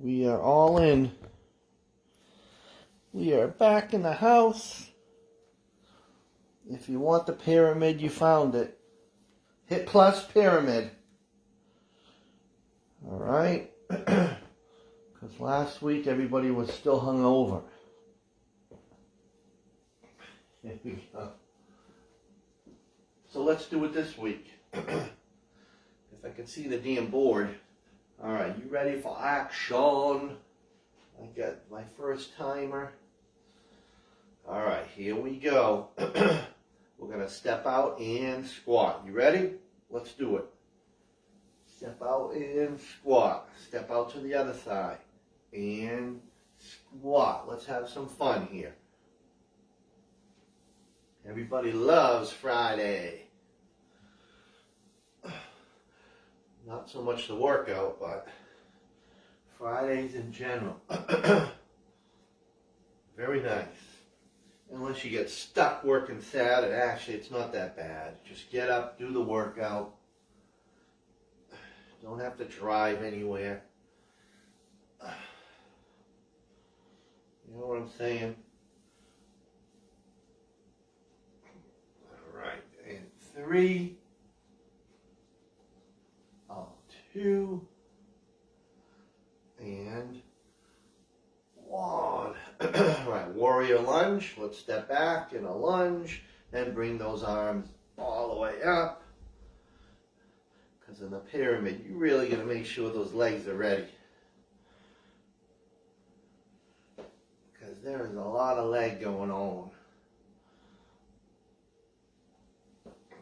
We are all in. We are back in the house. If you want the pyramid, you found it. HiitPlus pyramid. Alright? Because last week everybody was still hungover. Here we go. So let's do it this week. If I can see the damn board. Alright, you ready for action? I got my first timer. Alright, here we go. We're going to step out and squat. You ready? Let's do it. Step out and squat. Step out to the other side. And squat. Let's have some fun here. Everybody loves Friday. Not so much the workout, but Fridays in general. Very nice. Unless you get stuck working Saturday, actually it's not that bad. Just get up, do the workout. Don't have to drive anywhere. You know what I'm saying? All right, and 3, 2, and 1. All right, warrior lunge. Let's step back in a lunge and bring those arms all the way up. Because in the pyramid, you're really going to make sure those legs are ready. Because there is a lot of leg going on.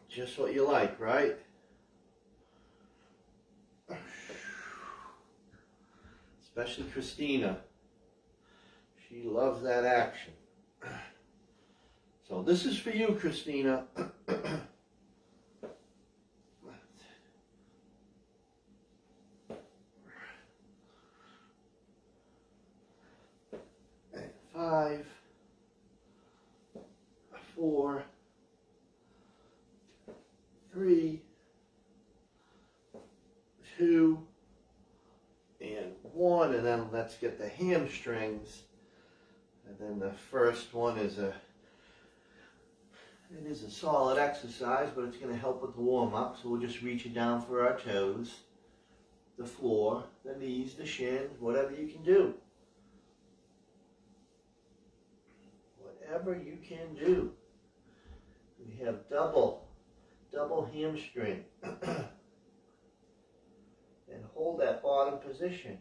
Just what you like, right? Especially Christina. She loves that action. So this is for you, Christina. And 5, 4, 3, 2, and 1, and then let's get the hamstrings. And then the first one is a solid exercise, but it's going to help with the warm-up. So we'll just reach it down for our toes, the floor, the knees, the shins, whatever you can do. Whatever you can do. We have double hamstring. And hold that bottom position.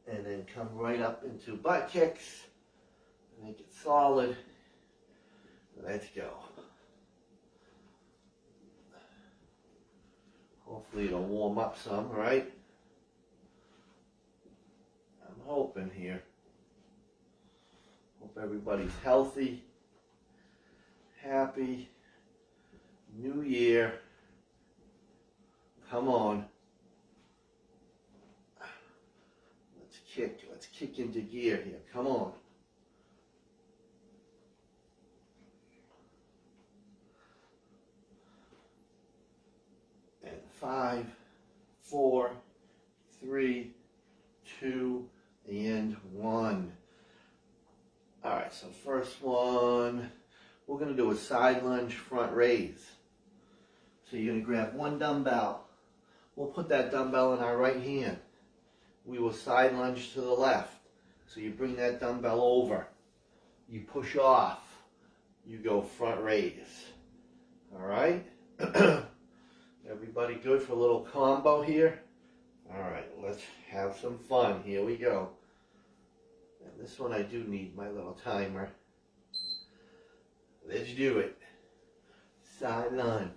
And then come right up into butt kicks. Make it solid. Let's go. Hopefully it'll warm up some, right? I'm hoping here. Hope everybody's healthy, happy. New year. Come on. Let's kick into gear here. Come on. And 5, 4, 3, 2, and 1. All right, so first one, we're going to do a side lunge front raise. So you're going to grab one dumbbell. We'll put that dumbbell in our right hand. We will side lunge to the left. So you bring that dumbbell over. You push off. You go front raise. All right? Everybody good for a little combo here? All right, let's have some fun. Here we go. And this one I do need my little timer. Let's do it. Side lunge.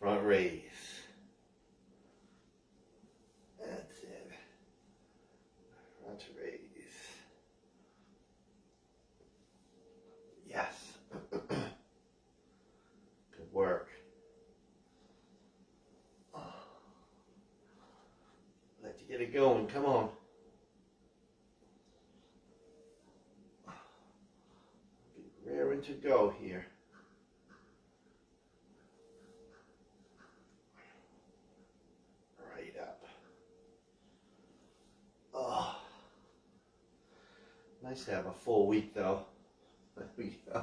Front raise. That's it. Front raise. Yes. Good work. Let's get it going. Come on. Raring to go here. Nice to have a full week though. There we go.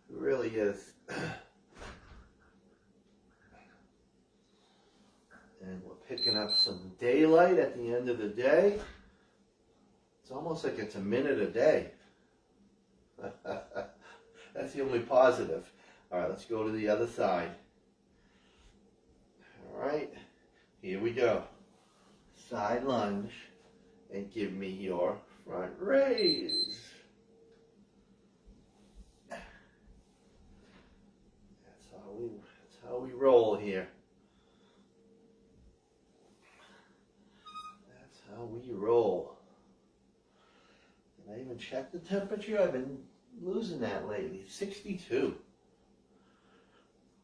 It really is. And we're picking up some daylight at the end of the day. It's almost like it's a minute a day. That's the only positive. All right, let's go to the other side. All right, here we go. Side lunge, and give me your front raise. That's how we roll here. That's how we roll. Did I even check the temperature? I've been losing that lately. 62.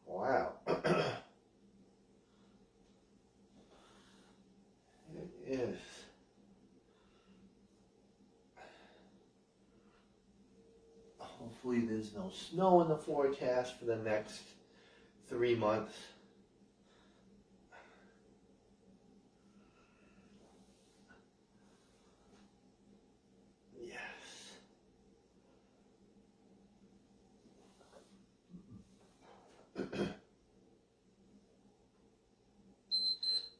Wow. It is. Hopefully there's no snow in the forecast for the next 3 months. Yes.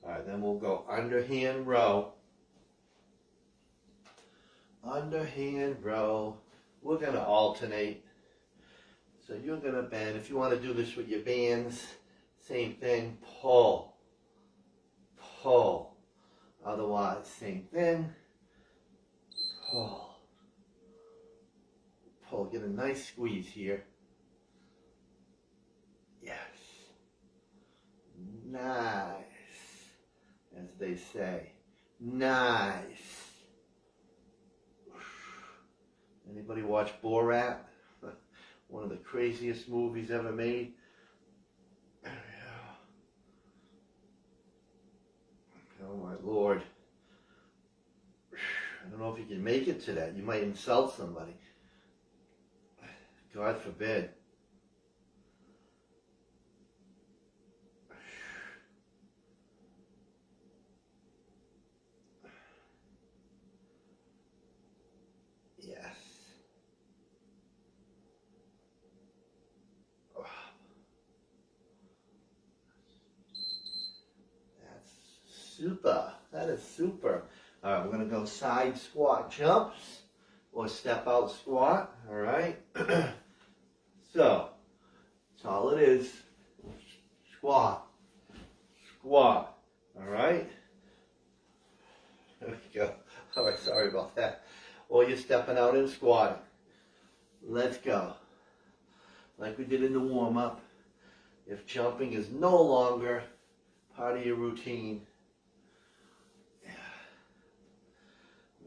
All right, then we'll go underhand row. Underhand row. We're going to alternate. So you're going to bend. If you want to do this with your bands, same thing. Pull. Pull. Otherwise, same thing. Pull. Pull. Get a nice squeeze here. Yes. Nice. As they say. Nice. Anybody watch Borat? One of the craziest movies ever made. Oh my Lord. I don't know if you can make it to that. You might insult somebody. God forbid. Yes. That's super. That is super. All right, we're going to go side squat jumps or step out squat. All right. So, that's all it is. Squat. Squat. All right. There we go. All right, sorry about that. Or you're stepping out and squatting. Let's go. Like we did in the warm-up. If jumping is no longer part of your routine,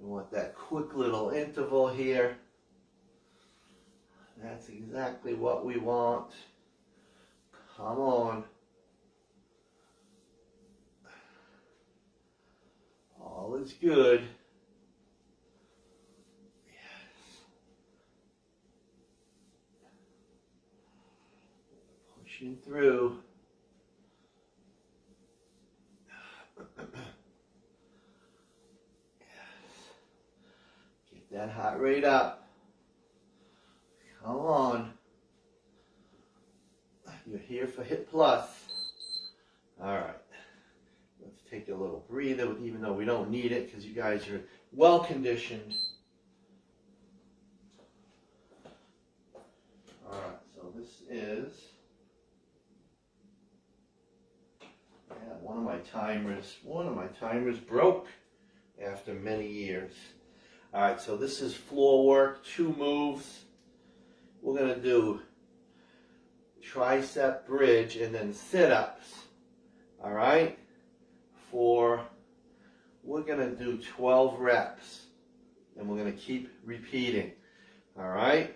we want that quick little interval here. That's exactly what we want. Come on. All is good. Yes. Pushing through. Get that heart rate up. Come on. You're here for HiitPlus. All right. Let's take a little breather, even though we don't need it because you guys are well conditioned. All right, so this is one of my timers broke after many years. All right, so this is floor work, 2 moves. We're going to do tricep bridge and then sit-ups. All right? We're going to do 12 reps. And we're going to keep repeating. All right?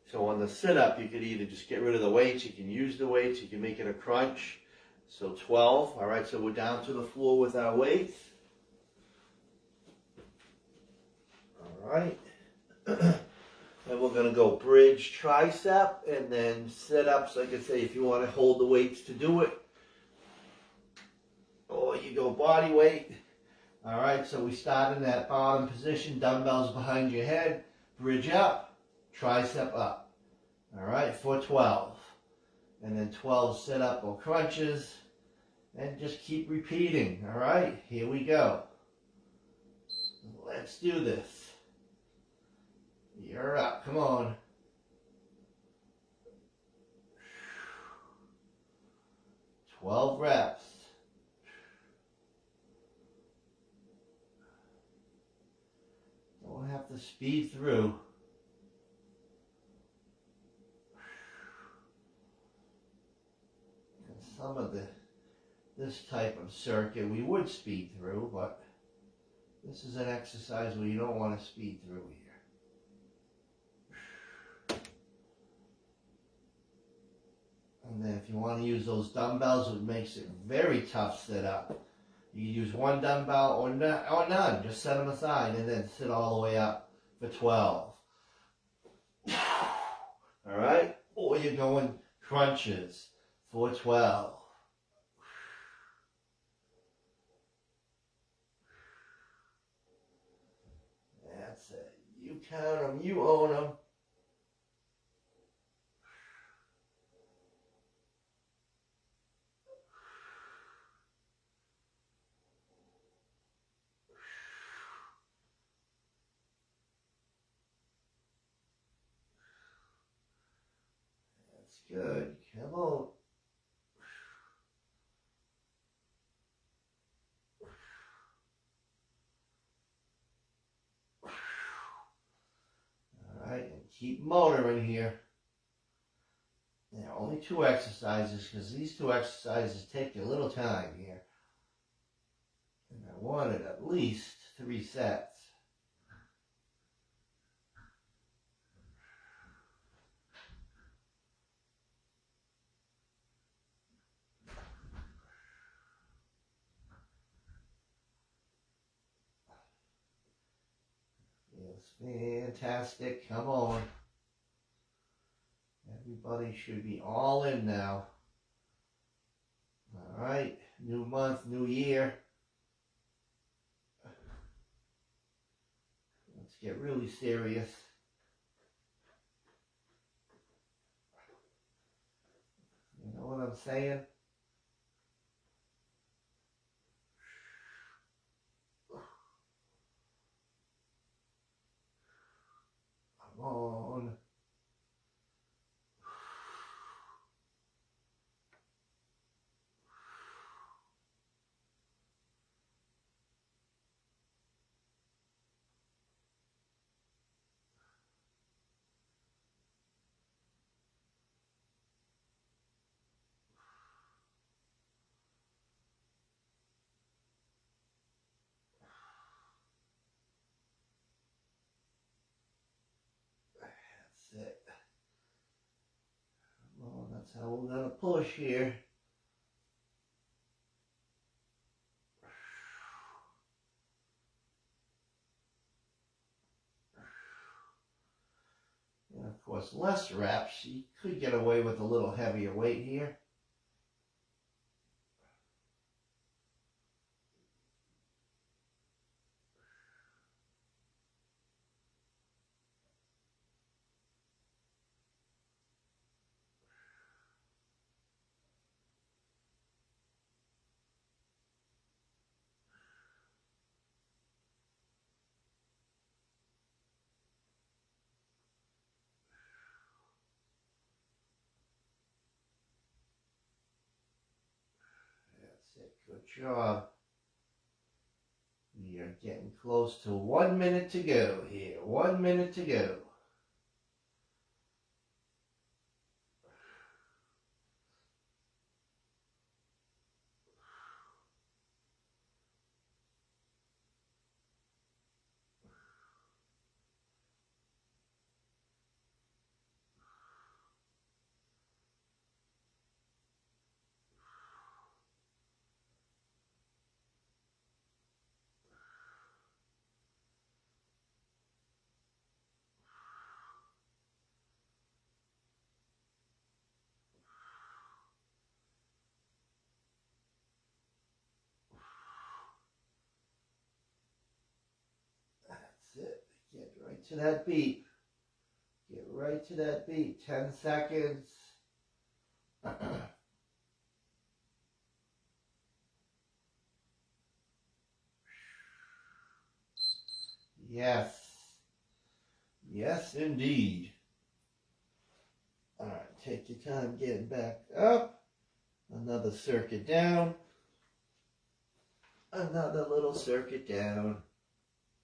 So on the sit-up, you could either just get rid of the weights. You can use the weights. You can make it a crunch. So 12. All right, so we're down to the floor with our weights. All right. And we're going to go bridge tricep and then sit-ups. Like I say, if you want to hold the weights to do it. Or you go body weight. All right, so we start in that bottom position, dumbbells behind your head, bridge up, tricep up. All right, for 12. And then 12 sit-up or crunches, and just keep repeating. All right, here we go. Let's do this. You're up, come on. 12 reps. Don't have to speed through. And some of this type of circuit we would speed through, but this is an exercise where you don't want to speed through here. And then if you want to use those dumbbells, it makes it very tough sit up. You use one dumbbell or none. Just set them aside and then sit all the way up for 12. All right? Or you're going crunches for 12. That's it. You count them. You own them. Good. Come on. All right, and keep motoring here. Now, only 2 exercises because these 2 exercises take a little time here. And I wanted at least 3 sets. Fantastic. Come on. Everybody should be all in now. All right. New month, new year. Let's get really serious. You know what I'm saying? Come on. That's it. Well, that's how we're going to push here. And of course, less reps. You could get away with a little heavier weight here. That's it. Good job. We are getting close to 1 minute to go here. 1 minute to go. to that beat. Get right to that beat. 10 seconds. Yes. Yes, indeed. All right, take your time getting back up. Another circuit down. Another little circuit down.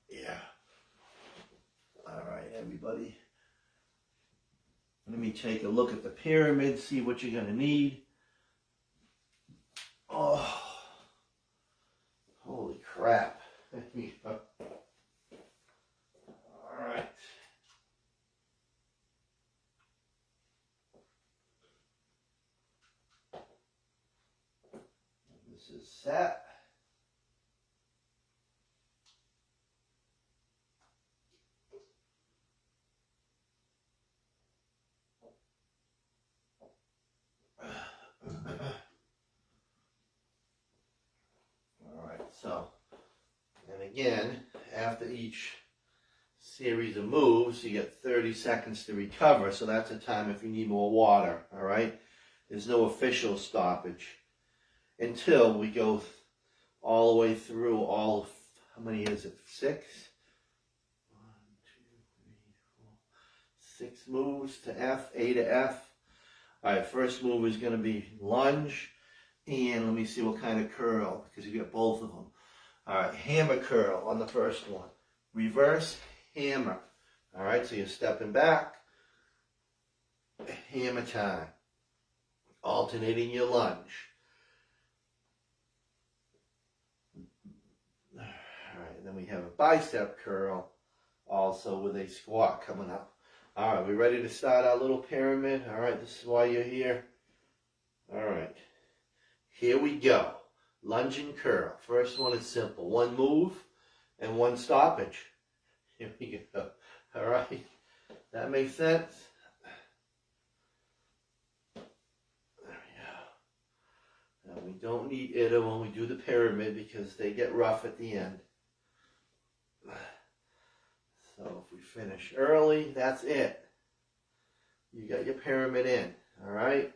Yeah. All right, everybody. Let me take a look at the pyramid, see what you're going to need. Oh, holy crap. All right. This is set. So, and again, after each series of moves, you get 30 seconds to recover. So that's a time if you need more water, all right? There's no official stoppage until we go all the way through all of, how many is it? 6? 1, 2, 3, 4, 6 moves to F, A to F. All right, first move is going to be lunge. And let me see what kind of curl, because you got both of them. All right, hammer curl on the first one. Reverse hammer. All right, so you're stepping back. Hammer time. Alternating your lunge. All right, then we have a bicep curl, also with a squat coming up. All right, we ready to start our little pyramid? All right, this is why you're here. All right. Here we go. Lunge and curl. First one is simple. One move and one stoppage. Here we go. All right. That makes sense? There we go. Now we don't need it when we do the pyramid because they get rough at the end. So if we finish early, that's it. You got your pyramid in. All right.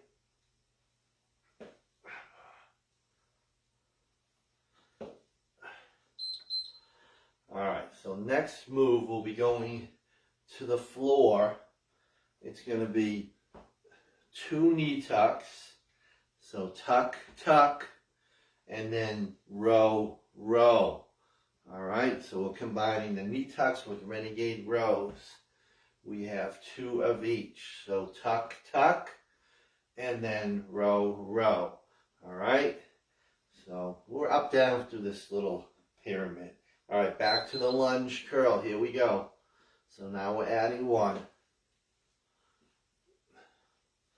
Alright, so next move we'll be going to the floor. It's going to be 2 knee tucks. So tuck, tuck, and then row, row. Alright, so we're combining the knee tucks with renegade rows. We have 2 of each. So tuck, tuck, and then row, row. Alright, so we're up, down through this little pyramid. All right, back to the lunge curl. Here we go. So now we're adding 1.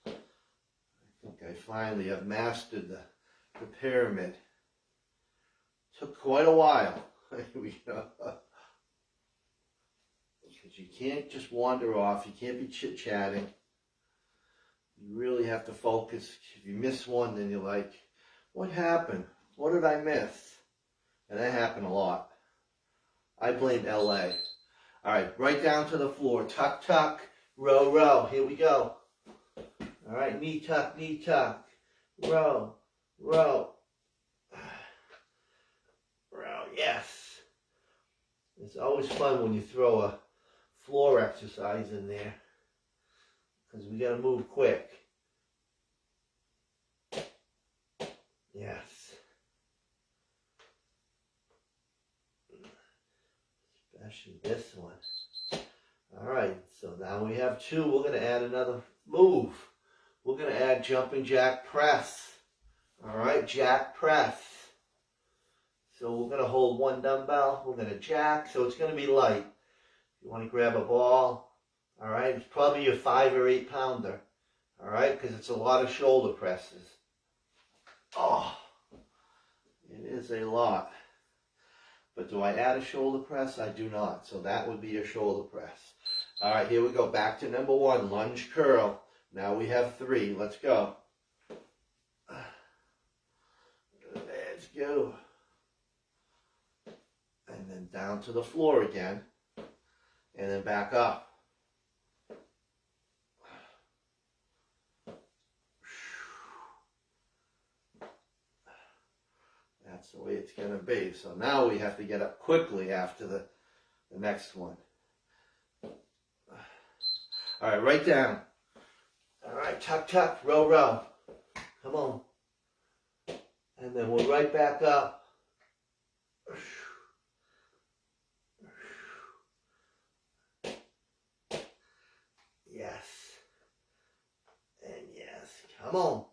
I think I finally have mastered the pyramid. Took quite a while. Here we go. Because you can't just wander off. You can't be chit-chatting. You really have to focus. If you miss one, then you're like, what happened? What did I miss? And that happened a lot. I blame LA. All right, right down to the floor. Tuck, tuck, row, row. Here we go. All right, knee tuck, row, row. Row, yes. It's always fun when you throw a floor exercise in there because we got to move quick. Yes. Especially this one. All right, so now we have 2. We're going to add another move. We're going to add jumping jack press. All right, jack press. So we're going to hold 1 dumbbell. We're going to jack, so it's going to be light. You want to grab a ball. All right, it's probably your 5 or 8 pounder. All right, because it's a lot of shoulder presses. Oh, it is a lot. But do I add a shoulder press? I do not. So that would be a shoulder press. All right, here we go. Back to number 1, lunge curl. Now we have 3. Let's go. Let's go. And then down to the floor again. and then back up. That's the way it's going to be. So now we have to get up quickly after the next one. All right, right down. All right, tuck, tuck, row, row. Come on. And then we'll right back up. Yes. And yes. Come on.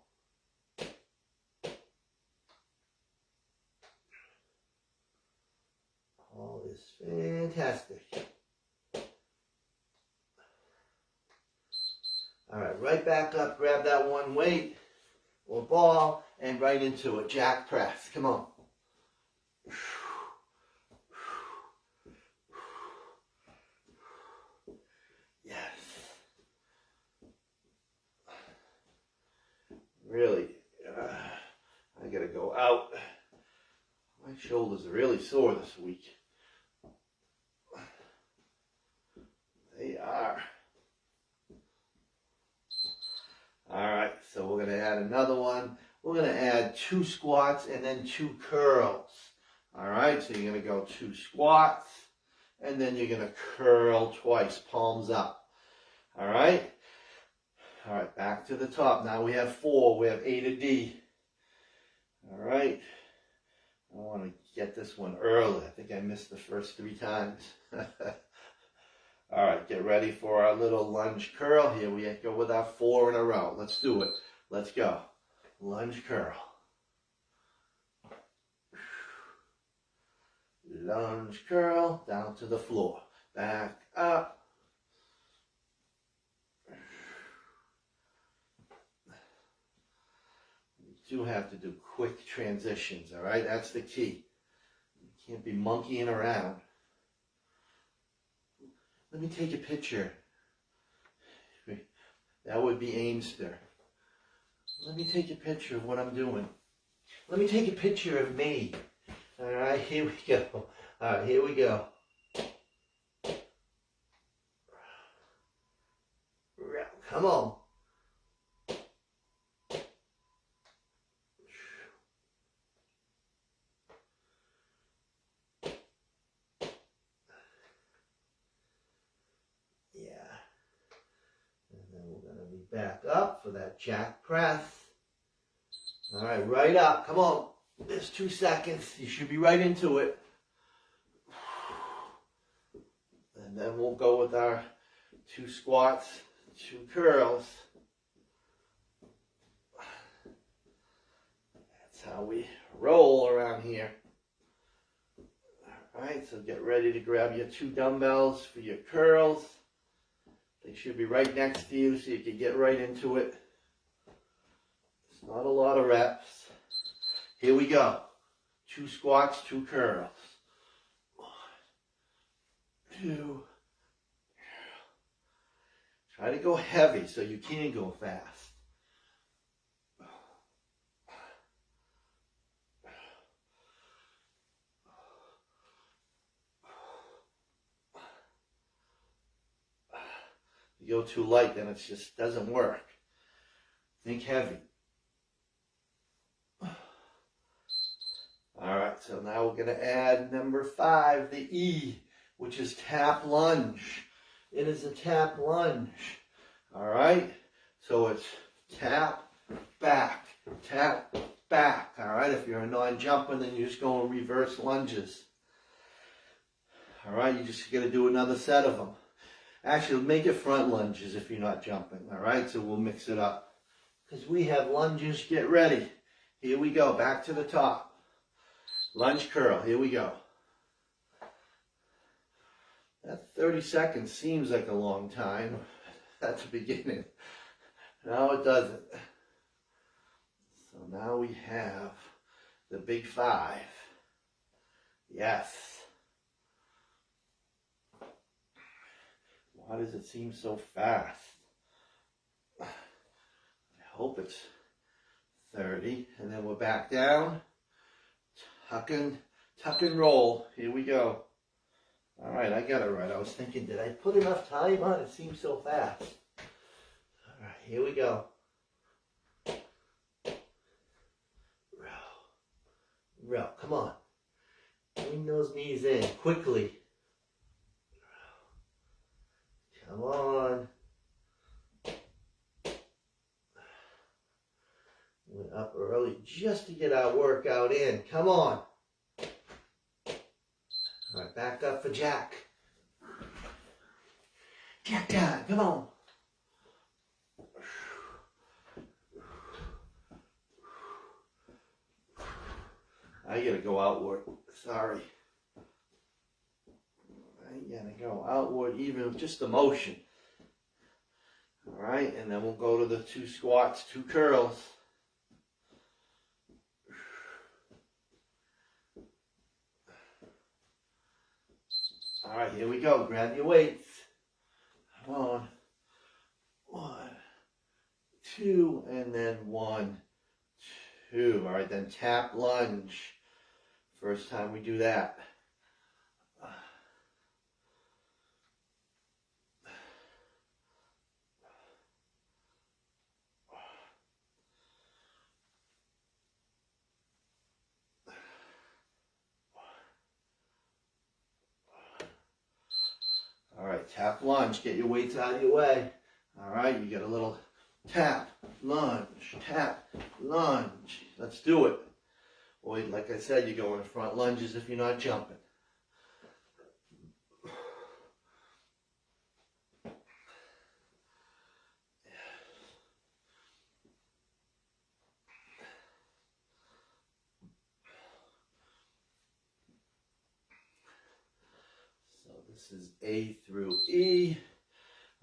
All is fantastic. All right, right back up, grab that one weight or ball and right into it. Jack press. Come on. Yes. Really, I gotta go out. My shoulders are really sore this week. They are. All right, so we're going to add another one. We're going to add 2 squats and then 2 curls. All right, so you're going to go 2 squats and then you're going to curl twice, palms up. All right. All right, back to the top. Now we have 4. We have A to D. All right. I want to get this one early. I think I missed the first 3 times. All right, get ready for our little lunge curl. Here we go with our 4 in a row. Let's do it. Let's go. Lunge curl. Lunge curl, down to the floor. Back up. You do have to do quick transitions, all right? That's the key. You can't be monkeying around. Let me take a picture. That would be Aimster. Let me take a picture of what I'm doing. Let me take a picture of me. All right, here we go. All right, here we go. Come on. Back up for that jack press. All right, right up. Come on. There's 2 seconds. You should be right into it. And then we'll go with our 2 squats, 2 curls. That's how we roll around here. All right, so get ready to grab your 2 dumbbells for your curls. They should be right next to you so you can get right into it. It's not a lot of reps. Here we go. 2 squats, 2 curls. 1, 2. Try to go heavy so you can go fast. You go too light, then it just doesn't work. Think heavy. All right, so now we're going to add number 5, the E, which is tap lunge. It is a tap lunge. All right, so it's tap, back, tap, back. All right, if you're a non-jumper, then you just go in reverse lunges. All right, you just got to do another set of them. Actually, make it front lunges if you're not jumping, all right? So we'll mix it up. Because we have lunges, get ready. Here we go, back to the top. Lunge curl, here we go. That 30 seconds seems like a long time at the beginning. No, it doesn't. So now we have the big 5. Yes. Why does it seem so fast? I hope it's 30. And then we're back down. Tuck and roll. Here we go. All right, I got it right. I was thinking, did I put enough time on? It seems so fast. All right, here we go. Row, come on. Bring those knees in quickly. Come on. We're up early just to get our workout in. Come on. All right, back up for Jack. Jack time, come on. I gotta go outward. Sorry. I gotta go outward, even with just the motion. All right, and then we'll go to the 2 squats, 2 curls. All right, here we go. Grab your weights. Come on. 1, 2, and then 1, 2. All right, then tap lunge. First time we do that. All right, tap lunge. Get your weights out of your way. All right, you get a little tap, lunge, tap, lunge. Let's do it. Or like I said, you go in the front lunges if you're not jumping. So this is A through E.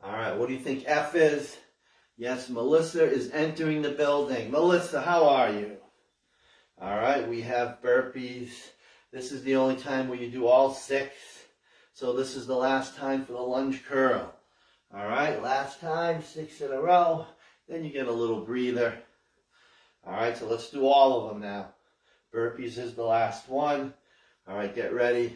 All right, what do you think F is? Yes, Melissa is entering the building. Melissa, how are you? All right, we have burpees. This is the only time where you do all 6. So this is the last time for the lunge curl. All right, last time, 6 in a row. Then you get a little breather. All right, so let's do all of them now. Burpees is the last one. All right, get ready.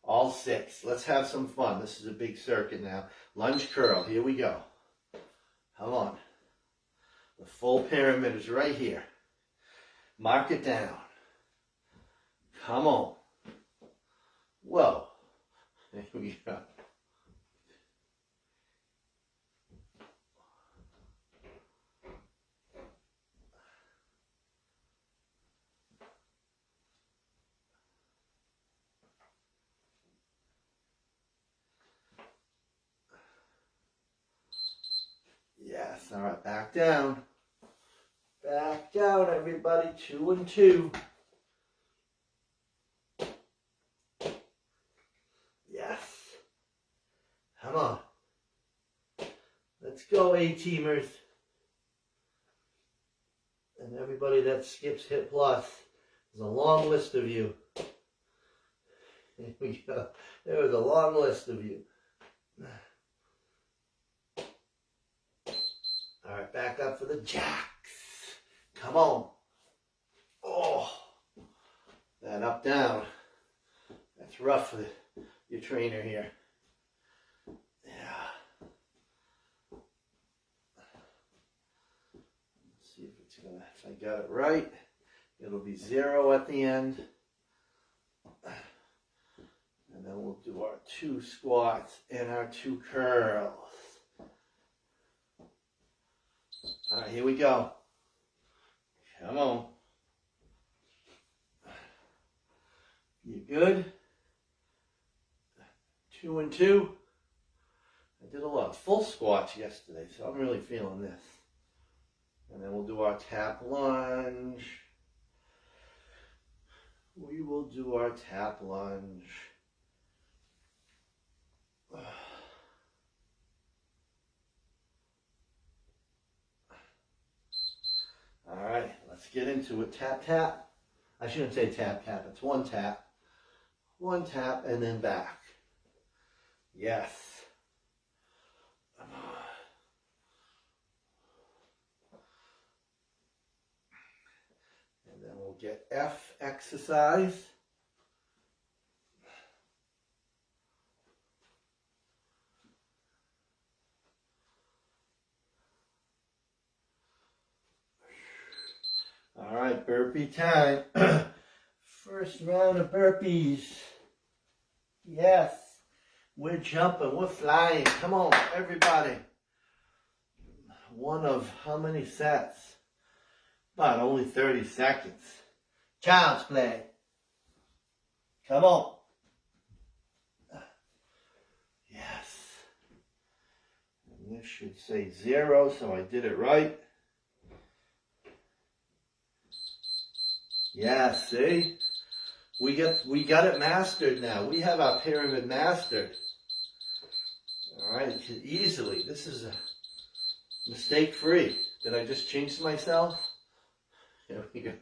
All 6. Let's have some fun. This is a big circuit now. Lunge curl, here we go. Come on. The full pyramid is right here. Mark it down. Come on. Whoa. There we go. Yes, all right, back down. Back down, everybody. 2 and 2. Yes. Come on. Let's go, A-teamers. And everybody that skips HiitPlus. There's a long list of you. Here we go. There was a long list of you. All right, back up for the jacks. Come on. Oh, that up, down. That's rough for your trainer here. Yeah. Let's see if it's gonna, if I got it right, it'll be 0 at the end. And then we'll do our 2 squats and our 2 curls. All right, here we go. Come on. You good? 2 and 2. I did a lot of full squats yesterday, so I'm really feeling this. And then we'll do our tap lunge. We will do our tap lunge. All right, let's get into it. Tap, tap. I shouldn't say tap, tap. It's 1 tap. 1 tap and then back. Yes. And then we'll get F exercise. All right, burpee time. First round of burpees. Yes. We're jumping, we're flying. Come on, everybody. One of how many sets? About only 30 seconds. Child's play. Come on. Yes. And this should say 0, so I did it right. Yeah, see? We got it mastered now. We have our pyramid mastered. All right, easily. This is a mistake-free. Did I just jinx myself? Here we go.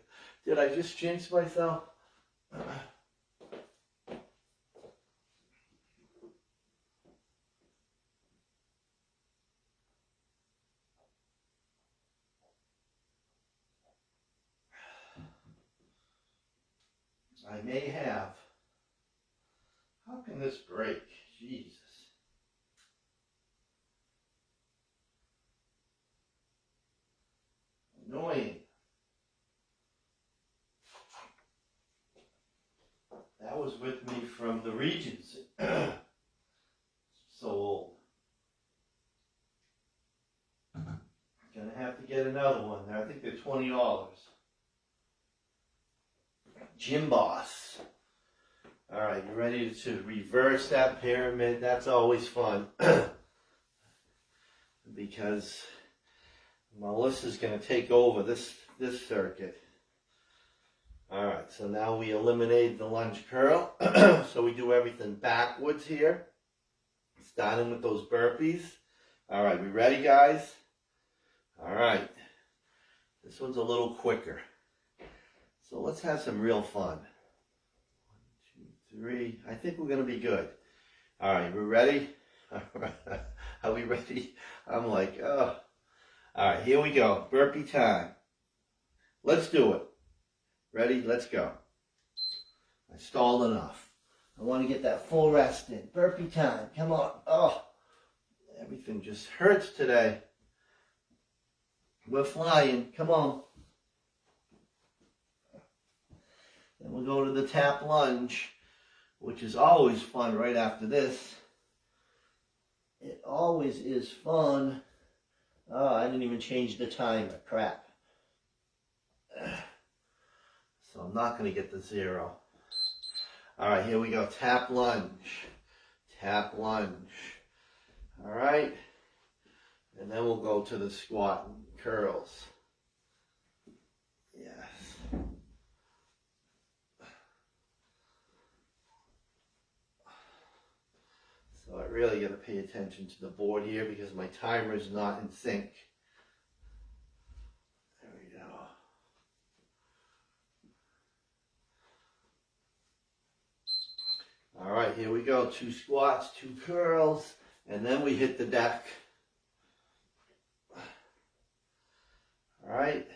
Did I just jinx myself? I may have. How can this break? Jesus. Annoying. That was with me from the Regency. So old. Gonna have to get another one. I think they're $20. Gym Boss. All right, you ready to reverse that pyramid? That's always fun. Because Melissa's going to take over this circuit. All right, so now we eliminate the lunge curl. So we do everything backwards here. Starting with those burpees. All right, we ready, guys? All right. This one's a little quicker. So let's have some real fun. 1, 2, 3. I think we're going to be good. All right, we ready? Are we ready? I'm like, oh. All right, here we go. Burpee time. Let's do it. Ready? Let's go. I stalled enough. I want to get that full rest in. Burpee time. Come on. Oh, everything just hurts today. We're flying. Come on. Then we'll go to the tap lunge, which is always fun right after this. It always is fun. Oh, I didn't even change the timer. Crap. So I'm not going to get the 0. All right, here we go. Tap lunge. Tap lunge. All right. And then we'll go to the squat and curls. Yes. So I really got to pay attention to the board here because my timer is not in sync. There we go. All right, here we go. 2 squats, 2 curls, and then we hit the deck. All right.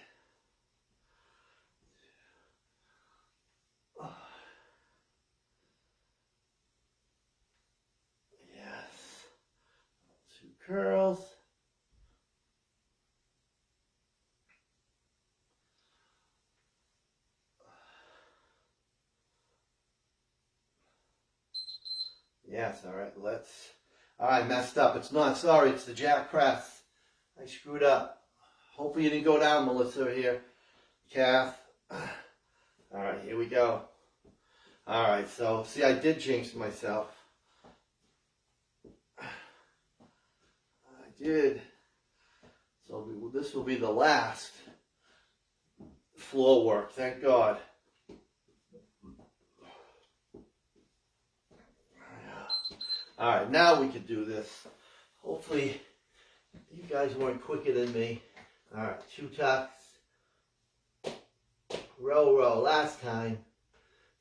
Yes. 2 curls. Yes, all right, I messed up. It's not, sorry, it's the jack press. I screwed up. Hopefully you didn't go down, Melissa, here. Calf. All right, here we go. All right, so, see, I did jinx myself. I did. So this will be the last floor work, thank God. All right, now we can do this. Hopefully, you guys weren't quicker than me. All right, 2 tucks. Row, row. Last time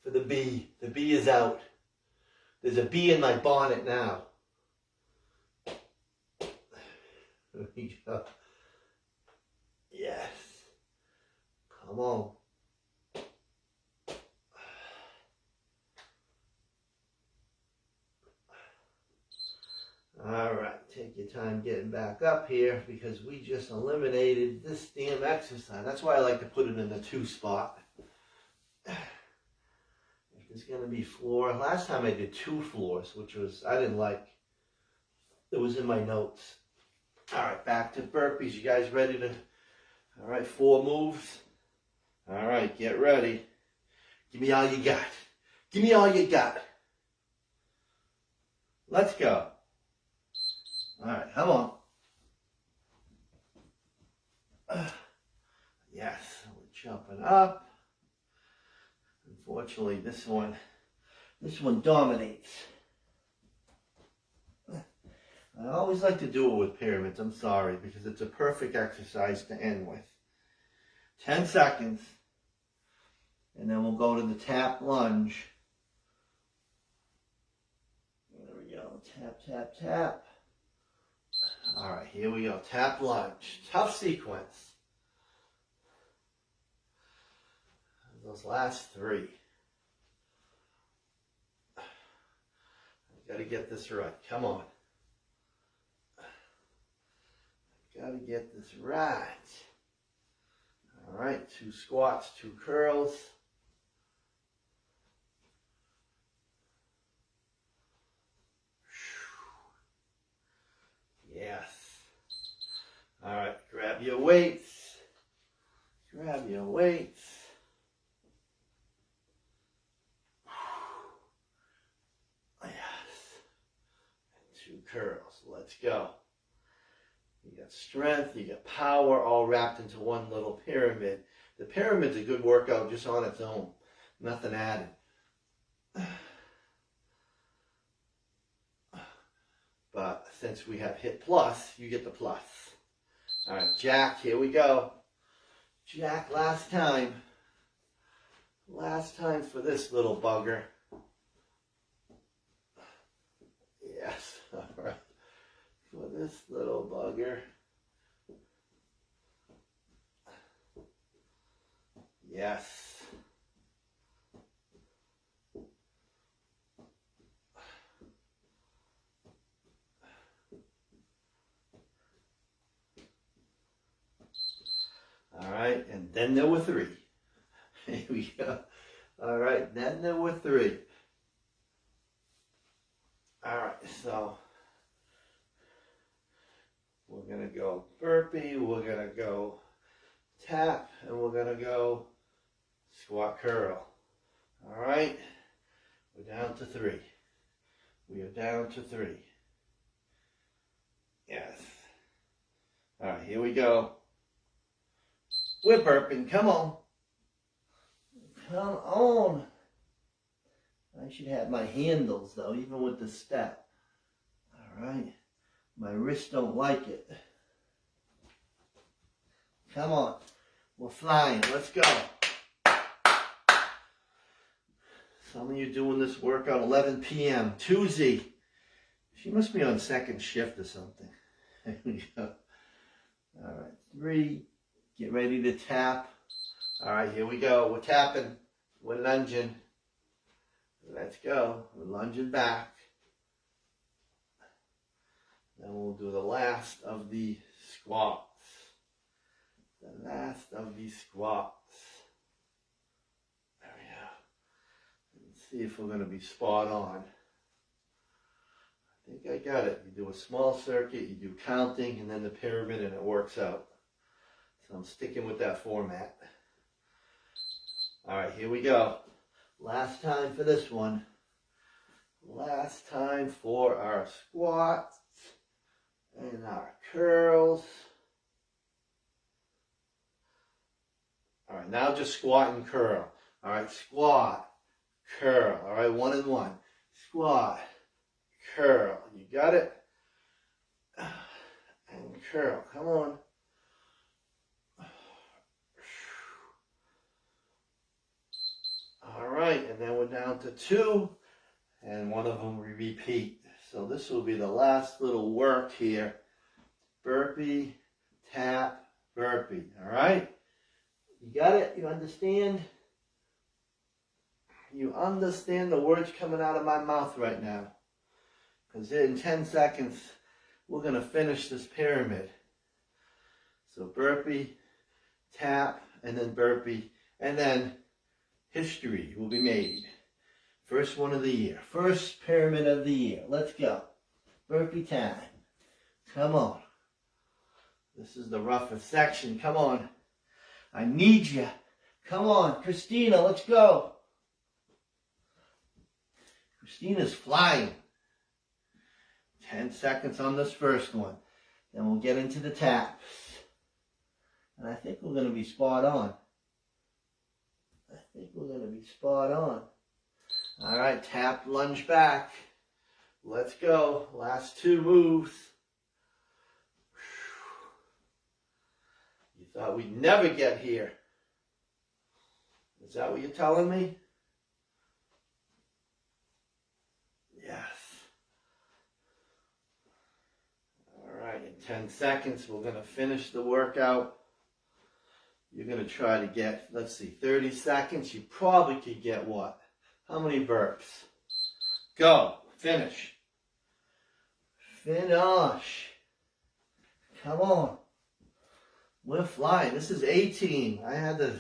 for the bee. The bee is out. There's a bee in my bonnet now. There we go. Yes. Come on. All right, take Take your time getting back up here because we just eliminated this damn exercise. That's why I like to put it in the 2 spot. If there's going to be floor, last time I did 2 floors, which was, I didn't like. It was in my notes. All right, back to burpees. You guys ready to, all right, 4 moves. All right, get ready. Give me all you got. Give me all you got. Let's go. All right, come on. Yes, we're jumping up. Unfortunately, this one dominates. I always like to do it with pyramids, I'm sorry, because it's a perfect exercise to end with. 10 seconds, and then we'll go to the tap lunge. There we go, tap, tap, tap. All right, here we go, tap lunge. Tough sequence. Those last 3. I gotta get this right, come on. Gotta get this right. All right, 2 squats, 2 curls. Yes. All right, grab your weights. Grab your weights. Yes. And 2 curls. Let's go. You got strength, you got power, all wrapped into one little pyramid. The pyramid's a good workout just on its own. Nothing added. But since we have HiitPlus, you get the plus. All right, jack, here we go. Jack, last time. Last time for this little bugger. Yes, all right. For this little bugger. Yes. All right, and then there were 3. Here we go. All right, then there were 3. All right, so we're going to go burpee, we're going to go tap, and we're going to go squat curl. All right, we're down to 3. We are down to 3. Yes. All right, here we go. We're burping, come on. Come on. I should have my handles though, even with the step. All right. My wrists don't like it. Come on. We're flying. Let's go. Some of you doing this workout 11 p.m. Tuesday. She must be on 2nd shift or something. There we go. All right. 3. Get ready to tap. All right. Here we go. We're tapping. We're lunging. Let's go. We're lunging back. Then we'll do the last of the squats. The last of the squats. There we go. Let's see if we're going to be spot on. I think I got it. You do a small circuit, you do counting, and then the pyramid, and it works out. So I'm sticking with that format. All right, here we go. Last time for this one. Last time for our squats and our curls. All right, now just squat and curl. All right, squat, curl. All right, 1 and 1. Squat, curl. You got it? And curl. Come on. All right, and then we're down to 2, and one of them we repeat. So this will be the last little work here. Burpee, tap, burpee. All right? You got it? You understand? You understand the words coming out of my mouth right now. Because in 10 seconds, we're going to finish this pyramid. So burpee, tap, and then burpee, and then history will be made. First one of the year. First pyramid of the year. Let's go. Burpee time. Come on. This is the roughest section. Come on. I need you. Come on, Christina, let's go. Christina's flying. 10 seconds on this first one. Then we'll get into the taps. And I think we're going to be spot on. All right, tap, lunge back. Let's go. Last 2 moves. You thought we'd never get here. Is that what you're telling me? Yes. All right, in 10 seconds, we're going to finish the workout. You're going to try to get, let's see, 30 seconds. You probably could get what? How many burps? Go. Finish. Finish. Come on. We're flying. This is 18. I had to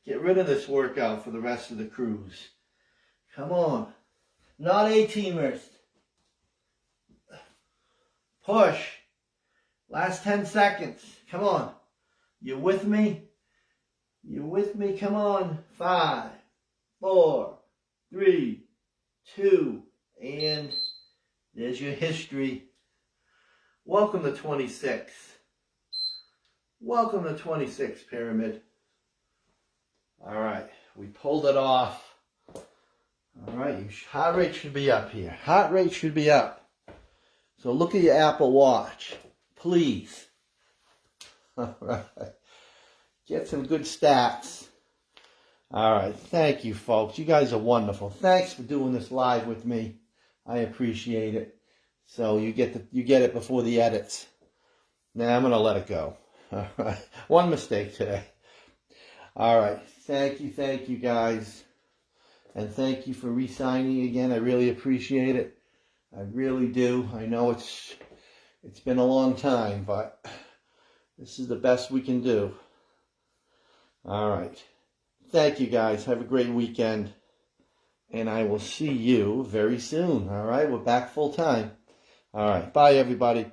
get rid of this workout for the rest of the cruise. Come on. Not A-teamers. Push. Last 10 seconds. Come on. You with me? You with me? Come on. 5, 4, 3, 2, and there's your history. Welcome to 26. Welcome to 26, Pyramid. All right, we pulled it off. All right, your heart rate should be up here. Heart rate should be up. So look at your Apple Watch, please. All right, get some good stats. All right, thank you, folks. You guys are wonderful. Thanks for doing this live with me. I appreciate it. So you get it before the edits. Now I'm gonna let it go. All right, one mistake today. All right, thank you guys, and thank you for re-signing again. I really appreciate it. I really do. I know it's been a long time, but this is the best we can do. All right. Thank you, guys. Have a great weekend. And I will see you very soon. All right? We're back full time. All right. Bye, everybody.